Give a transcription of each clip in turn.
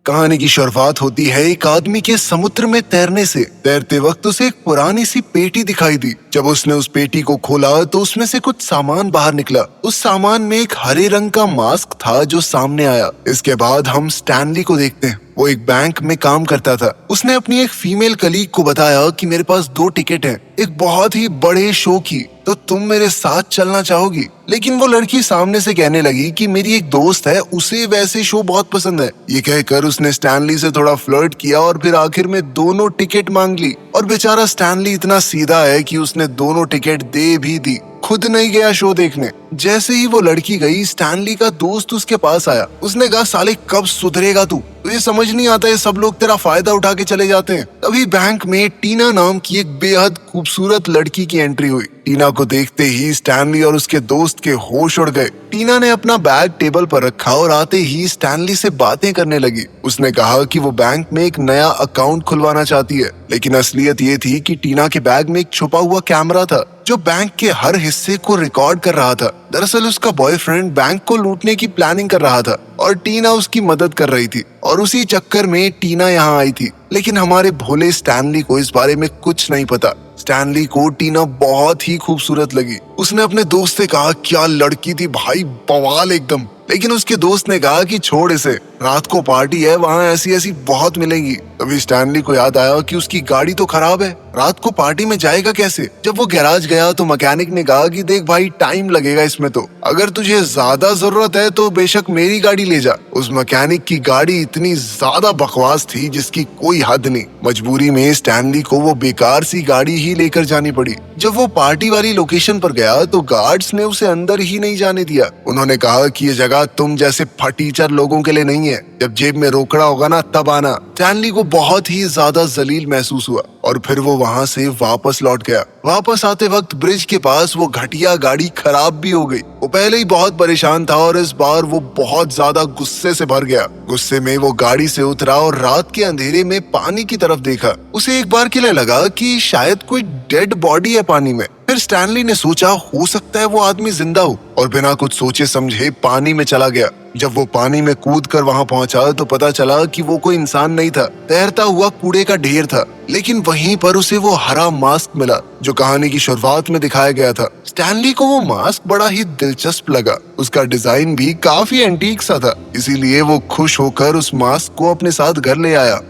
कहानी की शुरुआत होती है एक आदमी के समुद्र में तैरने से। तैरते वक्त उसे एक पुरानी सी पेटी दिखाई दी। जब उसने उस पेटी को खोला तो उसमें से कुछ सामान बाहर निकला। उस सामान में एक हरे रंग का मास्क था जो सामने आया। इसके बाद हम स्टैनली को देखते हैं। वो एक बैंक में काम करता था। उसने अपनी एक फीमेल कलीग को बताया कि मेरे पास 2 टिकट हैं एक बहुत ही बड़े शो की, तो तुम मेरे साथ चलना चाहोगी? लेकिन वो लड़की सामने से कहने लगी कि मेरी एक दोस्त है, उसे वैसे शो बहुत पसंद है। ये कहकर उसने स्टैनली से थोड़ा फ्लर्ट किया और फिर आखिर में दोनों टिकट मांग ली। और बेचारा स्टैनली इतना सीधा है कि उसने दोनों टिकट दे भी दी, खुद नहीं गया शो देखने। जैसे ही वो लड़की गई, स्टैनली का दोस्त उसके पास आया। उसने कहा, साले कब सुधरेगा तू? तुझे समझ नहीं आता है सब लोग तेरा फायदा उठा के चले जाते हैं। तभी बैंक में टीना नाम की एक बेहद खूबसूरत लड़की की एंट्री हुई। टीना को देखते ही स्टैनली और उसके दोस्त के होश उड़ गए। टीना ने अपना बैग टेबल पर रखा और आते ही स्टैनली से बातें करने लगी। उसने कहा कि वो बैंक में एक नया अकाउंट खुलवाना चाहती है, लेकिन असलियत ये थी कि टीना के बैग में एक छुपा हुआ कैमरा था जो बैंक के हर हिस्से को रिकॉर्ड कर रहा था। दरअसल उसका बॉयफ्रेंड बैंक को लूटने की प्लानिंग कर रहा था और टीना उसकी मदद कर रही थी, और उसी चक्कर में टीना यहाँ आई थी। लेकिन हमारे भोले स्टैनली को इस बारे में कुछ नहीं पता। स्टैनली को टीना बहुत ही खूबसूरत लगी। उसने अपने दोस्त से कहा, क्या लड़की थी भाई, बवाल एकदम। लेकिन उसके दोस्त ने कहा कि छोड़ इसे, रात को पार्टी है, वहाँ ऐसी ऐसी बहुत मिलेंगी। तभी स्टैनली को याद आया कि उसकी गाड़ी तो खराब है, रात को पार्टी में जाएगा कैसे? जब वो गैराज गया तो मैकेनिक ने कहा कि देख भाई, टाइम लगेगा इसमें, तो अगर तुझे ज्यादा जरूरत है तो बेशक मेरी गाड़ी ले जा। उस मैकेनिक की गाड़ी इतनी ज्यादा बकवास थी जिसकी कोई हद नहीं। मजबूरी में स्टैनली को वो बेकार सी गाड़ी ही लेकर जानी पड़ी। जब वो पार्टी वाली लोकेशन पर गया तो गार्ड्स ने उसे अंदर ही नहीं जाने दिया। उन्होंने कहा कि ये जगह तुम जैसे फटीचर लोगों के लिए नहीं है, जब जेब में रोकड़ा होगा ना तब आना। स्टैनली को बहुत ही ज्यादा जलील महसूस हुआ और फिर वो वहाँ से वापस लौट गया। वापस आते वक्त ब्रिज के पास वो घटिया गाड़ी खराब भी हो गई। वो पहले ही बहुत परेशान था और इस बार वो बहुत ज्यादा गुस्से से भर गया। गुस्से में वो गाड़ी से उतरा और रात के अंधेरे में पानी की तरफ देखा। उसे एक बार के लिए लगा कि शायद कोई डेड बॉडी है पानी में। फिर स्टैनली ने सोचा, हो सकता है वो आदमी जिंदा हो, और बिना कुछ सोचे समझे पानी में चला गया। जब वो पानी में कूद कर वहाँ पहुंचा तो पता चला कि वो कोई इंसान नहीं था, तैरता हुआ कूड़े का ढेर था। लेकिन वहीं पर उसे वो हरा मास्क मिला जो कहानी की शुरुआत में दिखाया गया था। स्टैनली को वो मास्क बड़ा ही दिलचस्प लगा। उसका डिजाइन भी काफी एंटीक सा था, इसीलिए वो खुश होकर उस मास्क को अपने साथ घर ले आया।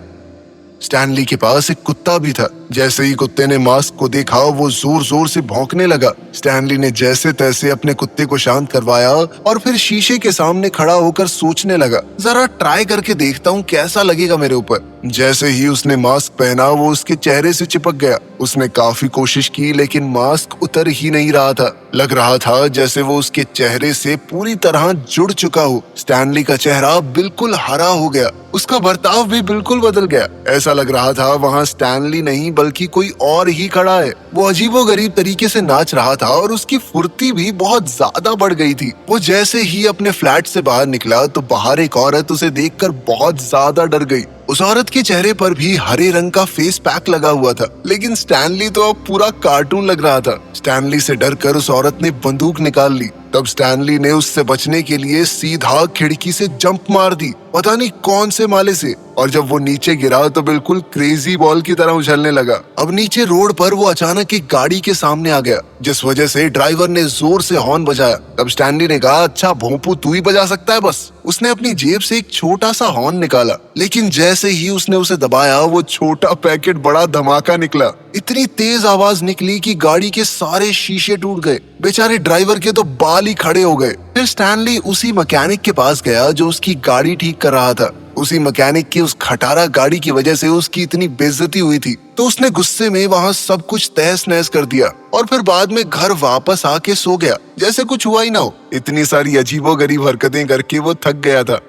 स्टैनली के पास एक कुत्ता भी था। जैसे ही कुत्ते ने मास्क को देखा वो जोर जोर से भौंकने लगा। स्टैनली ने जैसे तैसे अपने कुत्ते को शांत करवाया और फिर शीशे के सामने खड़ा होकर सोचने लगा, जरा ट्राई करके देखता हूँ कैसा लगेगा मेरे ऊपर। जैसे ही उसने मास्क पहना वो उसके चेहरे से चिपक गया। उसने काफी कोशिश की लेकिन मास्क उतर ही नहीं रहा था। लग रहा था जैसे वो उसके चेहरे से पूरी तरह जुड़ चुका हो। स्टैनली का चेहरा बिल्कुल हरा हो गया, उसका बर्ताव भी बिल्कुल बदल गया। ऐसा लग रहा था वहाँ स्टैनली नहीं बल्कि कोई और ही खड़ा है। वो अजीबोगरीब तरीके से नाच रहा था और उसकी फुर्ती भी बहुत ज्यादा बढ़ गई थी। वो जैसे ही अपने फ्लैट से बाहर निकला तो बाहर एक औरत उसे देखकर बहुत ज्यादा डर गई। उस औरत के चेहरे पर भी हरे रंग का फेस पैक लगा हुआ था, लेकिन स्टैनली तो अब पूरा कार्टून लग रहा था। स्टैनली से डरकर उस औरत ने बंदूक निकाल ली। तब स्टैनली ने उससे बचने के लिए सीधा खिड़की से जंप मार दी, पता नहीं कौन से माले से। और जब वो नीचे गिरा तो बिल्कुल क्रेजी बॉल की तरह उछलने लगा। अब नीचे रोड पर वो अचानक एक गाड़ी के सामने आ गया, जिस वजह से ड्राइवर ने जोर से हॉर्न बजाया। तब स्टैनली ने कहा, अच्छा भोंपू तू ही बजा सकता है बस। उसने अपनी जेब से एक छोटा सा हॉर्न निकाला, लेकिन जैसे ही उसने उसे दबाया वो छोटा पैकेट बड़ा धमाका निकला। इतनी तेज आवाज निकली कि गाड़ी के सारे शीशे टूट गए। बेचारे ड्राइवर के तो बाल ही खड़े हो गए। फिर स्टैनली उसी मैकेनिक के पास गया जो उसकी गाड़ी ठीक कर रहा था। उसी मैकेनिक की उस खटारा गाड़ी की वजह से उसकी इतनी बेइज्जती हुई थी, तो उसने गुस्से में वहाँ सब कुछ तहस नहस कर दिया और फिर बाद में घर वापस आके सो गया जैसे कुछ हुआ ही ना हो। इतनी सारी अजीबोगरीब हरकतें करके वो थक गया था।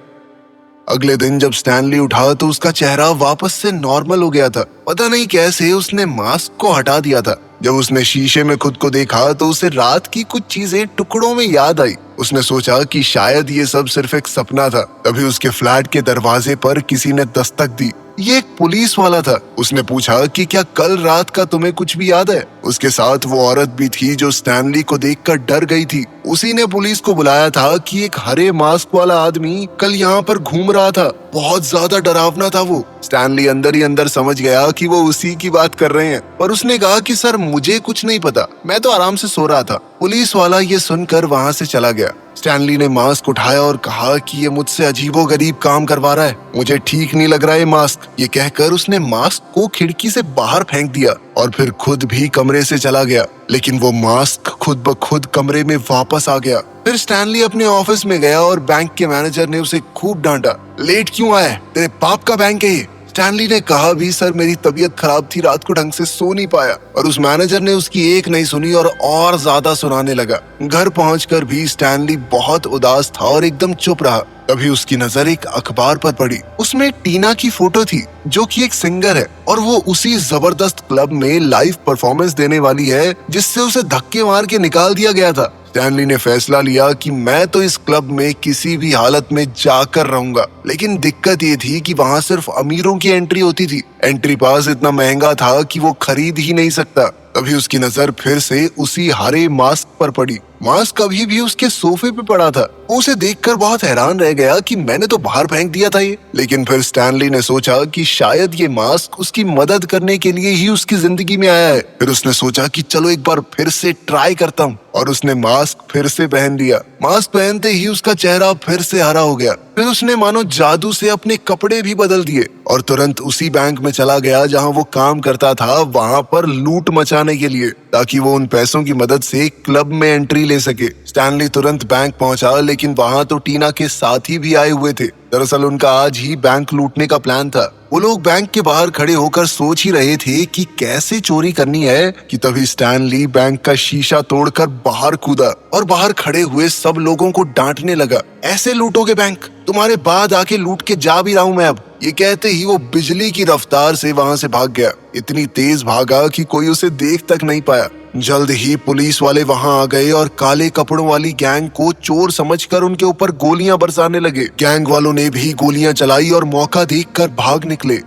अगले दिन जब स्टैनली उठा तो उसका चेहरा वापस से नॉर्मल हो गया था। पता नहीं कैसे उसने मास्क को हटा दिया था। जब उसने शीशे में खुद को देखा तो उसे रात की कुछ चीजें टुकड़ों में याद आई। उसने सोचा कि शायद ये सब सिर्फ एक सपना था। तभी उसके फ्लैट के दरवाजे पर किसी ने दस्तक दी। ये एक पुलिस वाला था। उसने पूछा कि क्या कल रात का तुम्हें कुछ भी याद है? उसके साथ वो औरत भी थी जो स्टैनली को देखकर डर गई थी। उसी ने पुलिस को बुलाया था कि एक हरे मास्क वाला आदमी कल यहाँ पर घूम रहा था। बहुत ज्यादा डरावना था वो। स्टैनली अंदर ही अंदर समझ गया कि वो उसी की बात कर रहे हैं, पर उसने कहा कि सर मुझे कुछ नहीं पता, मैं तो आराम से सो रहा था। पुलिस वाला ये सुनकर वहाँ से चला गया। स्टैनली ने मास्क उठाया और कहा कि ये मुझसे अजीबोगरीब काम करवा रहा है, मुझे ठीक नहीं लग रहा है मास्क। ये कहकर उसने मास्क को खिड़की से बाहर फेंक दिया और फिर खुद भी कमरे से चला गया। लेकिन वो मास्क खुद ब खुद कमरे में वापस आ गया। फिर स्टैनली अपने ऑफिस में गया और बैंक के मैनेजर ने उसे खूब डांटा। लेट क्यों आया? तेरे बाप का बैंक है ये। स्टैनली ने कहा भी सर मेरी तबीयत खराब थी, रात को ढंग से सो नहीं पाया। और उस मैनेजर ने उसकी एक नहीं सुनी और ज्यादा सुनाने लगा। घर पहुंचकर भी स्टैनली बहुत उदास था और एकदम चुप रहा। तभी उसकी नजर एक अखबार पर पड़ी। उसमें टीना की फोटो थी जो कि एक सिंगर है और वो उसी जबरदस्त क्लब में लाइव परफॉर्मेंस देने वाली है जिससे उसे धक्के मार के निकाल दिया गया था। स्टैनली ने फैसला लिया कि मैं तो इस क्लब में किसी भी हालत में जाकर रहूंगा। लेकिन दिक्कत ये थी कि वहाँ सिर्फ अमीरों की एंट्री होती थी। एंट्री पास इतना महंगा था कि वो खरीद ही नहीं सकता। तभी उसकी नजर फिर से उसी हरे मास्क पर पड़ी। मास्क अभी भी उसके सोफे पे पड़ा था। वो उसे देखकर बहुत हैरान रह गया कि मैंने तो बाहर फेंक दिया था ये। लेकिन फिर स्टैनली ने सोचा कि शायद ये मास्क उसकी मदद करने के लिए ही उसकी जिंदगी में आया है। फिर उसने सोचा कि चलो एक बार फिर से ट्राई करता हूँ और उसने मास्क फिर से पहन लिया। मास्क पहनते ही उसका चेहरा फिर से हरा हो गया। फिर उसने मानो जादू से अपने कपड़े भी बदल दिए और तुरंत उसी बैंक में चला गया जहां वो काम करता था, वहां पर लूट मचाने के लिए, ताकि वो उन पैसों की मदद से क्लब में एंट्री ले सके। स्टैनली तुरंत बैंक पहुंचा, लेकिन वहां तो टीना के साथी भी आए हुए थे। दरअसल उनका आज ही बैंक लूटने का प्लान था। वो लोग बैंक के बाहर खड़े होकर सोच ही रहे थे कि कैसे चोरी करनी है कि तभी स्टैनली बैंक का शीशा तोड़कर बाहर कूदा और बाहर खड़े हुए सब लोगों को डांटने लगा। ऐसे लूटोगे बैंक? तुम्हारे बाद आके लूट के जा भी रहा हूं मैं अब। ये कहते ही वो बिजली की रफ्तार से वहां से भाग गया। इतनी तेज भागा कि कोई उसे देख तक नहीं पाया। जल्द ही पुलिस वाले वहां आ गए और काले कपड़ों वाली गैंग को चोर समझकर उनके ऊपर गोलियां बरसाने लगे। गैंग वालों ने भी गोलियां चलाई और मौका देखकर भाग निकले।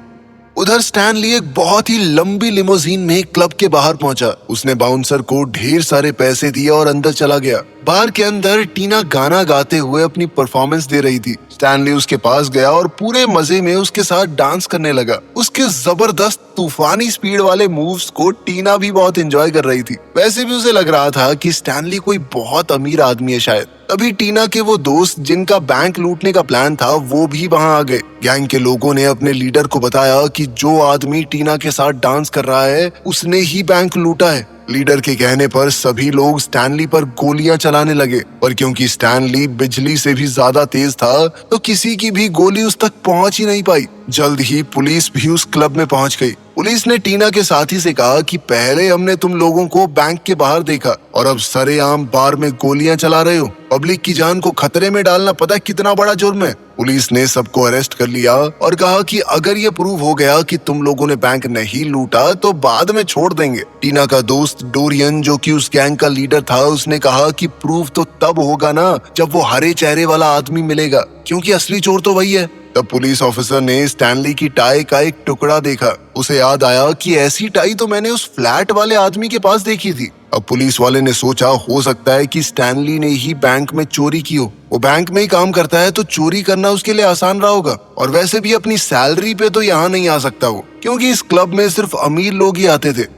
उधर स्टैनली एक बहुत ही लंबी लिमोजीन में क्लब के बाहर पहुंचा। उसने बाउंसर को ढेर सारे पैसे दिए और अंदर चला गया। बार के अंदर टीना गाना गाते हुए अपनी परफॉर्मेंस दे रही थी। स्टैनली उसके पास गया और पूरे मजे में उसके साथ डांस करने लगा। उसके जबरदस्त तूफानी स्पीड वाले मूव्स को टीना भी बहुत एंजॉय कर रही थी। वैसे भी उसे लग रहा था कि स्टैनली कोई बहुत अमीर आदमी है शायद। तभी टीना के वो दोस्त जिनका बैंक लूटने का प्लान था वो भी वहां आ गए। गैंग के लोगों ने अपने लीडर को बताया कि जो आदमी टीना के साथ डांस कर रहा है उसने ही बैंक लूटा है। लीडर के कहने पर सभी लोग स्टैनली पर गोलियां चलाने लगे, पर क्योंकि स्टैनली बिजली से भी ज्यादा तेज था तो किसी की भी गोली उस तक पहुंच ही नहीं पाई। जल्द ही पुलिस भी उस क्लब में पहुंच गई। पुलिस ने टीना के साथी से कहा कि पहले हमने तुम लोगों को बैंक के बाहर देखा और अब सरेआम बार में गोलियां चला रहे हो। पब्लिक की जान को खतरे में डालना पता है कितना बड़ा जुर्म है। पुलिस ने सबको अरेस्ट कर लिया और कहा कि अगर ये प्रूव हो गया कि तुम लोगों ने बैंक नहीं लूटा तो बाद में छोड़ देंगे। टीना का दोस्त डोरियन जो कि उस गैंग का लीडर था, उसने कहा कि प्रूफ तो तब होगा ना जब वो हरे चेहरे वाला आदमी मिलेगा, क्योंकि असली चोर तो वही है। तब पुलिस ऑफिसर ने स्टैनली की टाई का एक टुकड़ा देखा। उसे याद आया कि ऐसी टाई तो मैंने उस फ्लैट वाले आदमी के पास देखी थी। अब पुलिस वाले ने सोचा हो सकता है कि स्टैनली ने ही बैंक में चोरी की हो। वो बैंक में ही काम करता है तो चोरी करना उसके लिए आसान रहा होगा। और वैसे भी अपनी सैलरी पे तो यहाँ नहीं आ सकता वो, क्योंकि इस क्लब में सिर्फ अमीर लोग ही आते थे।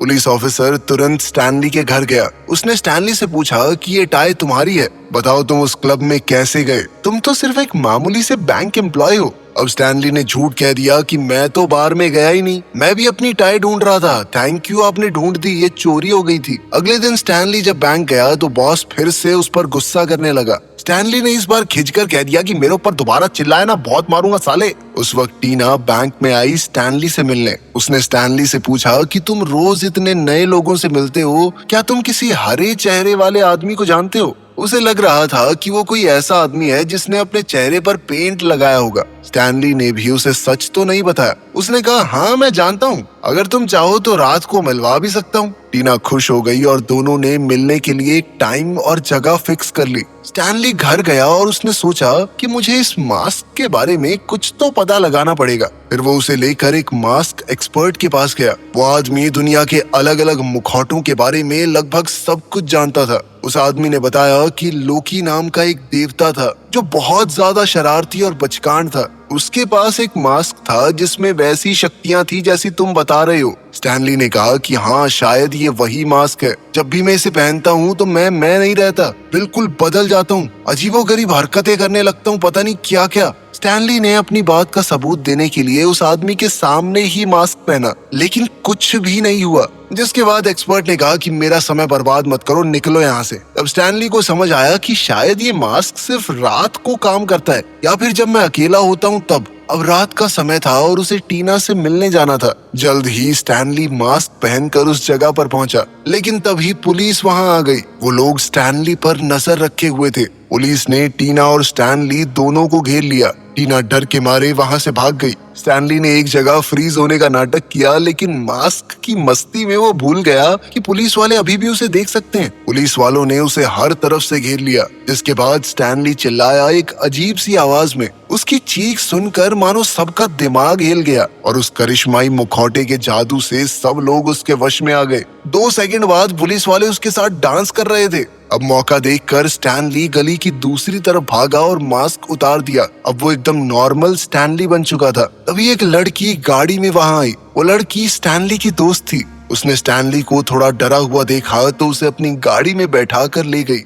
पुलिस ऑफिसर तुरंत स्टैनली के घर गया। उसने स्टैनली से पूछा कि ये टाई तुम्हारी है, बताओ तुम उस क्लब में कैसे गए? तुम तो सिर्फ एक मामूली से बैंक एम्प्लॉय हो। अब स्टैनली ने झूठ कह दिया कि मैं तो बार में गया ही नहीं, मैं भी अपनी टाई ढूंढ रहा था। थैंक यू, आपने ढूंढ दी, ये चोरी हो गई थी। अगले दिन स्टैनली जब बैंक गया तो बॉस फिर से उस पर गुस्सा करने लगा। स्टैनली ने इस बार खिंचकर कह दिया कि मेरे ऊपर दोबारा चिल्लाए ना, बहुत मारूंगा साले। उस वक्त टीना बैंक में आई स्टैनली से मिलने। उसने स्टैनली से पूछा कि तुम रोज इतने नए लोगों से मिलते हो, क्या तुम किसी हरे चेहरे वाले आदमी को जानते हो? उसे लग रहा था कि वो कोई ऐसा आदमी है जिसने अपने चेहरे पर पेंट लगाया होगा। स्टैनली ने भी उसे सच तो नहीं बताया। उसने कहा हाँ मैं जानता हूँ, अगर तुम चाहो तो रात को मिलवा भी सकता हूँ। टीना खुश हो गई और दोनों ने मिलने के लिए एक टाइम और जगह फिक्स कर ली। स्टैनली घर गया और उसने सोचा कि मुझे इस मास्क के बारे में कुछ तो पता लगाना पड़ेगा। फिर वो उसे लेकर एक मास्क एक्सपर्ट के पास गया। वो आदमी दुनिया के अलग अलग मुखौटों के बारे में लगभग सब कुछ जानता था। उस आदमी ने बताया कि लोकी नाम का एक देवता था जो बहुत ज्यादा शरारती और बचकान था। उसके पास एक मास्क था जिसमें वैसी शक्तियां थी जैसी तुम बता रहे हो। स्टैनली ने कहा कि हाँ, शायद ये वही मास्क है। जब भी मैं इसे पहनता हूँ तो मैं नहीं रहता, बिल्कुल बदल जाता हूँ, अजीबोगरीब हरकतें करने लगता हूँ, पता नहीं क्या क्या। स्टैनली ने अपनी बात का सबूत देने के लिए उस आदमी के सामने ही मास्क पहना, लेकिन कुछ भी नहीं हुआ। जिसके बाद एक्सपर्ट ने कहा कि मेरा समय बर्बाद मत करो, निकलो यहाँ से। तब स्टैनली को समझ आया कि शायद ये मास्क सिर्फ रात को काम करता है या फिर जब मैं अकेला होता हूँ तब। अब रात का समय था और उसे टीना से मिलने जाना था। जल्द ही स्टैनली मास्क पहनकर उस जगह पर पहुंचा, लेकिन तभी पुलिस वहां आ गई। वो लोग स्टैनली पर नजर रखे हुए थे। पुलिस ने टीना और स्टैनली दोनों को घेर लिया। टीना डर के मारे वहां से भाग गई। स्टैनली ने एक जगह फ्रीज होने का नाटक किया, लेकिन मास्क की मस्ती में वो भूल गया कि पुलिस वाले अभी भी उसे देख सकते हैं। पुलिस वालों ने उसे हर तरफ से घेर लिया। जिसके बाद स्टैनली चिल्लाया एक अजीब सी आवाज में। उसकी चीख सुनकर मानो सबका दिमाग हिल गया और उस करिश्माई मुखौटे के जादू से सब लोग उसके वश में आ गए। 2 सेकंड बाद पुलिस वाले उसके साथ डांस कर रहे थे। अब मौका देखकर स्टैनली गली की दूसरी तरफ भागा और मास्क उतार दिया। अब वो एकदम नॉर्मल स्टैनली बन चुका था। तभी एक लड़की गाड़ी में वहां आई। वो लड़की स्टैनली की दोस्त थी। उसने स्टैनली को थोड़ा डरा हुआ देखा तो उसे अपनी गाड़ी में बैठा कर ले गई।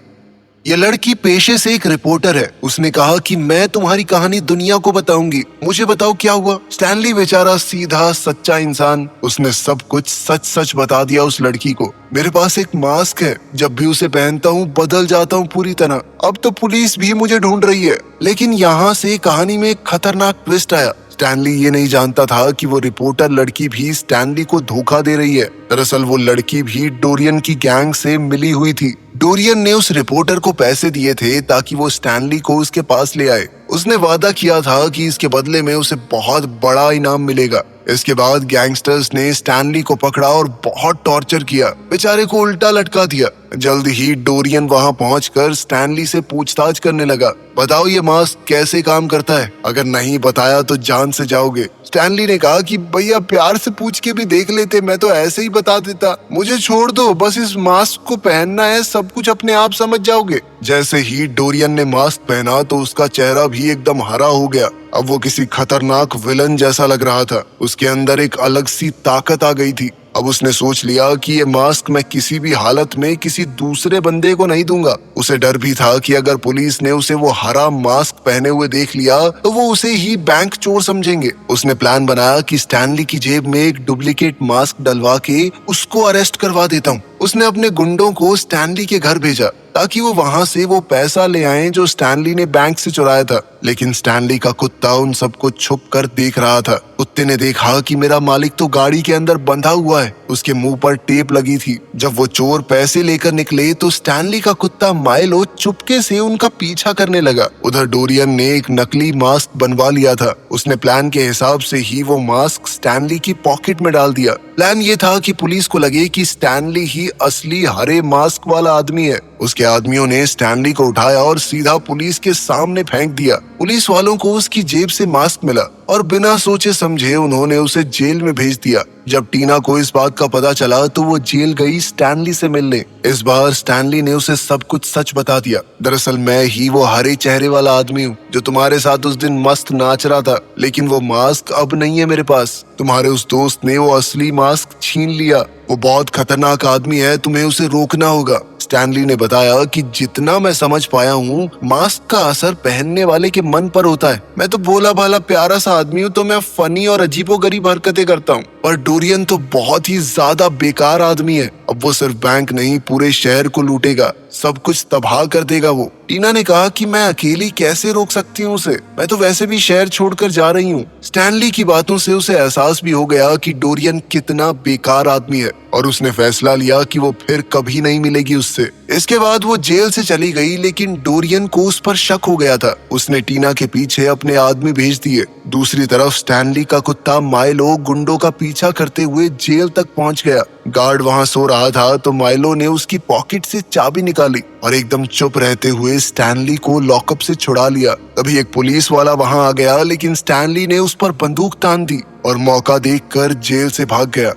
ये लड़की पेशे से एक रिपोर्टर है। उसने कहा कि मैं तुम्हारी कहानी दुनिया को बताऊंगी, मुझे बताओ क्या हुआ। स्टैनली बेचारा सीधा सच्चा इंसान, उसने सब कुछ सच सच बता दिया उस लड़की को। मेरे पास एक मास्क है, जब भी उसे पहनता हूँ बदल जाता हूँ पूरी तरह। अब तो पुलिस भी मुझे ढूंढ रही है। लेकिन यहाँ से कहानी में एक खतरनाक ट्विस्ट आया। स्टैनली ये नहीं जानता था कि वो रिपोर्टर लड़की भी स्टैनली को धोखा दे रही है। दरअसल वो लड़की भी डोरियन की गैंग से मिली हुई थी। डोरियन ने उस रिपोर्टर को पैसे दिए थे ताकि वो स्टैनली को उसके पास ले आए। उसने वादा किया था कि इसके बदले में उसे बहुत बड़ा इनाम मिलेगा। इसके बाद गैंगस्टर्स ने स्टैनली को पकड़ा और बहुत टॉर्चर किया। बेचारे को उल्टा लटका दिया। जल्द ही डोरियन वहां पहुंचकर स्टैनली से पूछताछ करने लगा। बताओ ये मास्क कैसे काम करता है, अगर नहीं बताया तो जान से जाओगे। स्टैनली ने कहा कि भैया प्यार से पूछ के भी देख लेते, मैं तो ऐसे ही बता देता, मुझे छोड़ दो, बस इस मास्क को पहनना है, सब कुछ अपने आप समझ जाओगे। जैसे ही डोरियन ने मास्क पहना तो उसका चेहरा भी एकदम हरा हो गया। अब वो किसी खतरनाक विलन जैसा लग रहा था। उसके अंदर एक अलग सी ताकत आ गई थी। अब उसने सोच लिया कि ये मास्क मैं किसी भी हालत में किसी दूसरे बंदे को नहीं दूंगा। उसे डर भी था कि अगर पुलिस ने उसे वो हरा मास्क पहने हुए देख लिया तो वो उसे ही बैंक चोर समझेंगे। उसने प्लान बनाया कि स्टैनली की जेब में एक डुप्लीकेट मास्क डलवा के उसको अरेस्ट करवा देता हूँ। उसने अपने गुंडों को स्टैनली के घर भेजा ताकि वो वहां से वो पैसा ले आए जो स्टैनली ने बैंक से चुराया था। लेकिन स्टैनली का कुत्ता उन सबको छुप कर देख रहा था। कुत्ते ने देखा कि मेरा मालिक तो गाड़ी के अंदर बंधा हुआ है। उसके मुंह पर टेप लगी थी। जब वो चोर पैसे लेकर निकले तो स्टैनली का कुत्ता माइलो चुपके से उनका पीछा करने लगा। उधर डोरियन ने एक नकली मास्क बनवा लिया था। उसने प्लान के हिसाब से ही वो मास्क स्टैनली की पॉकेट में डाल दिया। प्लान ये था कि पुलिस को लगे कि स्टैनली ही असली हरे मास्क वाला आदमी है। उसके आदमियों ने स्टैनली को उठाया और सीधा पुलिस के सामने फेंक दिया। पुलिस वालों को उसकी जेब से मास्क मिला और बिना सोचे समझे उन्होंने उसे जेल में भेज दिया। जब टीना को इस बात का पता चला तो वो जेल गई स्टैनली से मिलने। इस बार स्टैनली ने उसे सब कुछ सच बता दिया। दरअसल मैं ही वो हरे चेहरे वाला आदमी हूँ जो तुम्हारे साथ उस दिन मस्त नाच रहा था, लेकिन वो मास्क अब नहीं है मेरे पास। तुम्हारे उस दोस्त ने वो असली मास्क छीन लिया। वो बहुत खतरनाक आदमी है, तुम्हें उसे रोकना होगा। स्टैनली ने बताया कि जितना मैं समझ पाया हूँ मास्क का असर पहनने वाले के मन पर होता है। मैं तो भोला भाला प्यारा सा आदमी हूँ, तो मैं फनी और अजीबोगरीब हरकतें करता हूँ, पर डोरियन तो बहुत ही ज्यादा बेकार आदमी है। अब वो सिर्फ बैंक नहीं पूरे शहर को लूटेगा, सब कुछ तबाह कर देगा वो। टीना ने कहा कि मैं अकेली कैसे रोक सकती हूँ उसे, मैं तो वैसे भी शहर छोड़कर जा रही हूँ। स्टैनली की बातों से उसे एहसास भी हो गया कि डोरियन कितना बेकार आदमी है और उसने फैसला लिया कि वो फिर कभी नहीं मिलेगी उससे। इसके बाद वो जेल से चली गई, लेकिन डोरियन को उस पर शक हो गया था। उसने टीना के पीछे अपने आदमी भेज दिए। दूसरी तरफ स्टैनली का कुत्ता माइलो गुंडों का पीछा करते हुए जेल तक पहुंच गया। गार्ड वहां सो रहा था तो माइलो ने उसकी पॉकेट से चाबी निकाली और एकदम चुप रहते हुए स्टैनली को लॉकअप से छुड़ा लिया। तभी एक पुलिस वाला वहां आ गया, लेकिन स्टैनली ने उस पर बंदूक तान दी और मौका देखकर जेल से भाग गया।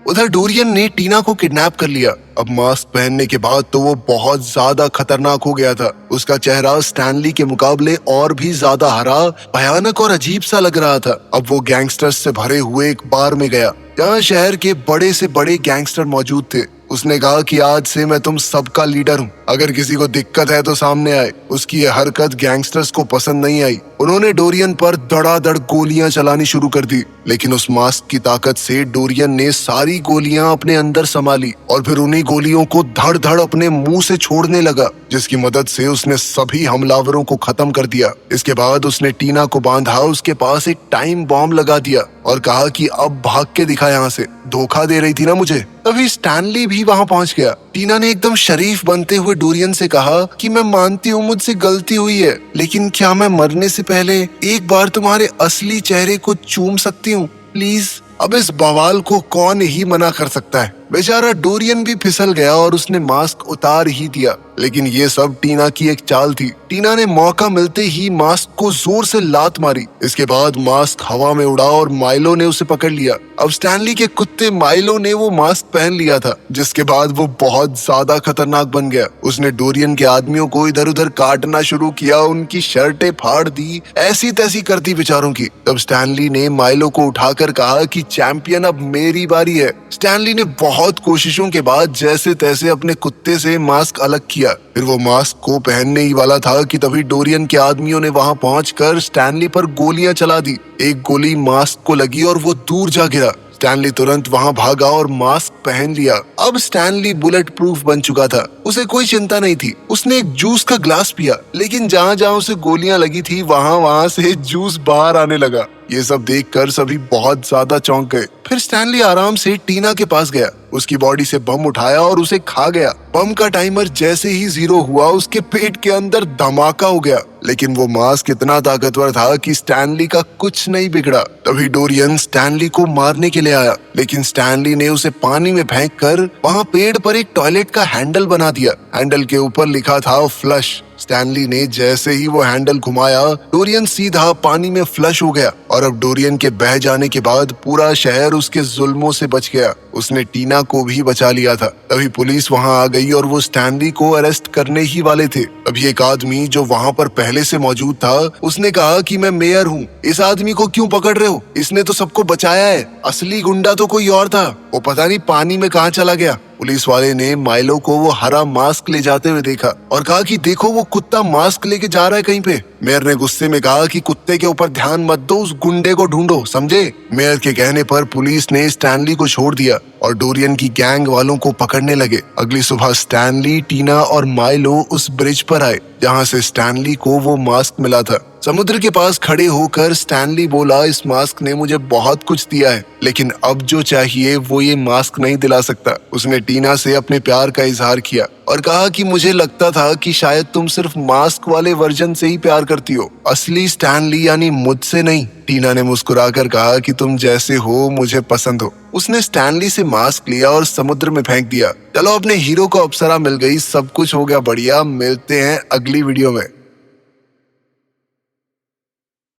उधर डोरियन ने टीना को किडनैप कर लिया। अब मास्क पहनने के बाद तो वो बहुत ज्यादा खतरनाक हो गया था। उसका चेहरा स्टैनली के मुकाबले और भी ज्यादा हरा, भयानक और अजीब सा लग रहा था। अब वो गैंगस्टर्स से भरे हुए एक बार में गया जहाँ शहर के बड़े से बड़े गैंगस्टर मौजूद थे। उसने कहा कि आज से मैं तुम सबका लीडर हूँ, अगर किसी को दिक्कत है तो सामने आए। उसकी ये हरकत गैंगस्टर्स को पसंद नहीं आई। उन्होंने डोरियन पर धड़ाधड़ गोलियां चलानी शुरू कर दी, लेकिन उस मास्क की ताकत से डोरियन ने सारी गोलियां अपने अंदर संभाली और फिर उन्हीं गोलियों को धड़ धड़ अपने मुंह से छोड़ने लगा, जिसकी मदद से उसने सभी हमलावरों को खत्म कर दिया। इसके बाद उसने टीना को बांधा, उसके पास एक टाइम बॉम्ब लगा दिया और कहा कि अब भाग के दिखा यहाँ से, धोखा दे रही थी ना मुझे। तभी स्टैनली भी वहां पहुंच गया। टीना ने एकदम शरीफ बनते हुए डोरियन से कहा कि मैं मानती हूँ मुझसे गलती हुई है, लेकिन क्या मैं मरने से पहले एक बार तुम्हारे असली चेहरे को चूम सकती हूँ प्लीज। अब इस बवाल को कौन ही मना कर सकता है। बेचारा डोरियन भी फिसल गया और उसने मास्क उतार ही दिया, लेकिन ये सब टीना की एक चाल थी। टीना ने मौका मिलते ही मास्क को जोर से लात मारी। इसके बाद मास्क हवा में उड़ा और माइलो ने उसे पकड़ लिया। अब स्टैनली के कुत्ते माइलो ने वो मास्क पहन लिया था, जिसके बाद वो बहुत ज्यादा खतरनाक बन गया। उसने डोरियन के आदमियों को इधर उधर काटना शुरू किया, उनकी शर्टें फाड़ दी, ऐसी तैसी कर दी बेचारों की। तब स्टैनली ने माइलो को उठाकर कहा कि चैंपियन अब मेरी बारी है। स्टैनली ने बहुत कोशिशों के बाद जैसे तैसे अपने कुत्ते से मास्क अलग किया। फिर वो मास्क को पहनने ही वाला था कि तभी डोरियन के आदमियों ने वहां पहुंचकर स्टैनली पर गोलियां चला दी। एक गोली मास्क को लगी और वो दूर जा गिरा। स्टैनली तुरंत वहां भागा और मास्क पहन लिया। अब स्टैनली बुलेट प्रूफ बन चुका था, उसे कोई चिंता नहीं थी। उसने एक जूस का ग्लास पिया, लेकिन जहाँ जहाँ उसे गोलियां लगी थी वहां से जूस बाहर आने लगा। ये सब देखकर सभी बहुत ज्यादा चौंक गए। फिर स्टैनली आराम से टीना के पास गया, उसकी बॉडी से बम उठाया और उसे खा गया। बम का टाइमर जैसे ही 0 हुआ, उसके पेट के अंदर धमाका हो गया, लेकिन वो मास्क इतना ताकतवर था कि स्टैनली का कुछ नहीं बिगड़ा। तभी डोरियन स्टैनली को मारने के लिए आया, लेकिन स्टैनली ने उसे पानी में फेंक कर वहाँ पेड़ पर एक टॉयलेट का हैंडल बना दिया। हैंडल के ऊपर लिखा था फ्लश। स्टैनली ने जैसे ही वो हैंडल घुमाया, डोरियन सीधा पानी में फ्लश हो गया और अब डोरियन के बह जाने के बाद पूरा शहर उसके जुल्मों से बच गया। उसने टीना को भी बचा लिया था। तभी पुलिस वहां आ गई और वो स्टैनली को अरेस्ट करने ही वाले थे। तभी एक आदमी जो वहां पर पहले से मौजूद था, उसने कहा कि मैं मेयर हूँ, इस आदमी को क्यों पकड़ रहे हो? इसने तो सबको बचाया है, असली गुंडा तो कोई और था, वो पता नहीं पानी में कहाँ चला गया। पुलिस वाले ने माइलो को वो हरा मास्क ले जाते हुए देखा और कहा कि देखो वो कुत्ता मास्क लेके जा रहा है कहीं पे। मेयर ने गुस्से में कहा कि कुत्ते के ऊपर ध्यान मत दो, उस गुंडे को ढूंढो, समझे? मेयर के कहने पर पुलिस ने स्टैनली को छोड़ दिया और डोरियन की गैंग वालों को पकड़ने लगे। अगली सुबह स्टैनली, टीना और माइलो उस ब्रिज पर आए जहाँ से स्टैनली को वो मास्क मिला था। समुद्र के पास खड़े होकर स्टैनली बोला, इस मास्क ने मुझे बहुत कुछ दिया है, लेकिन अब जो चाहिए वो ये मास्क नहीं दिला सकता। उसने टीना से अपने प्यार का इजहार किया और कहा कि मुझे लगता था कि शायद तुम सिर्फ मास्क वाले वर्जन से ही प्यार करती हो, असली स्टैनली यानी मुझसे नहीं। टीना ने मुस्कुराकर कहा कि तुम जैसे हो मुझे पसंद हो। उसने स्टैनली से मास्क लिया और समुद्र में फेंक दिया। चलो, अपने हीरो को अप्सरा मिल गई, सब कुछ हो गया बढ़िया। मिलते हैं अगली वीडियो में।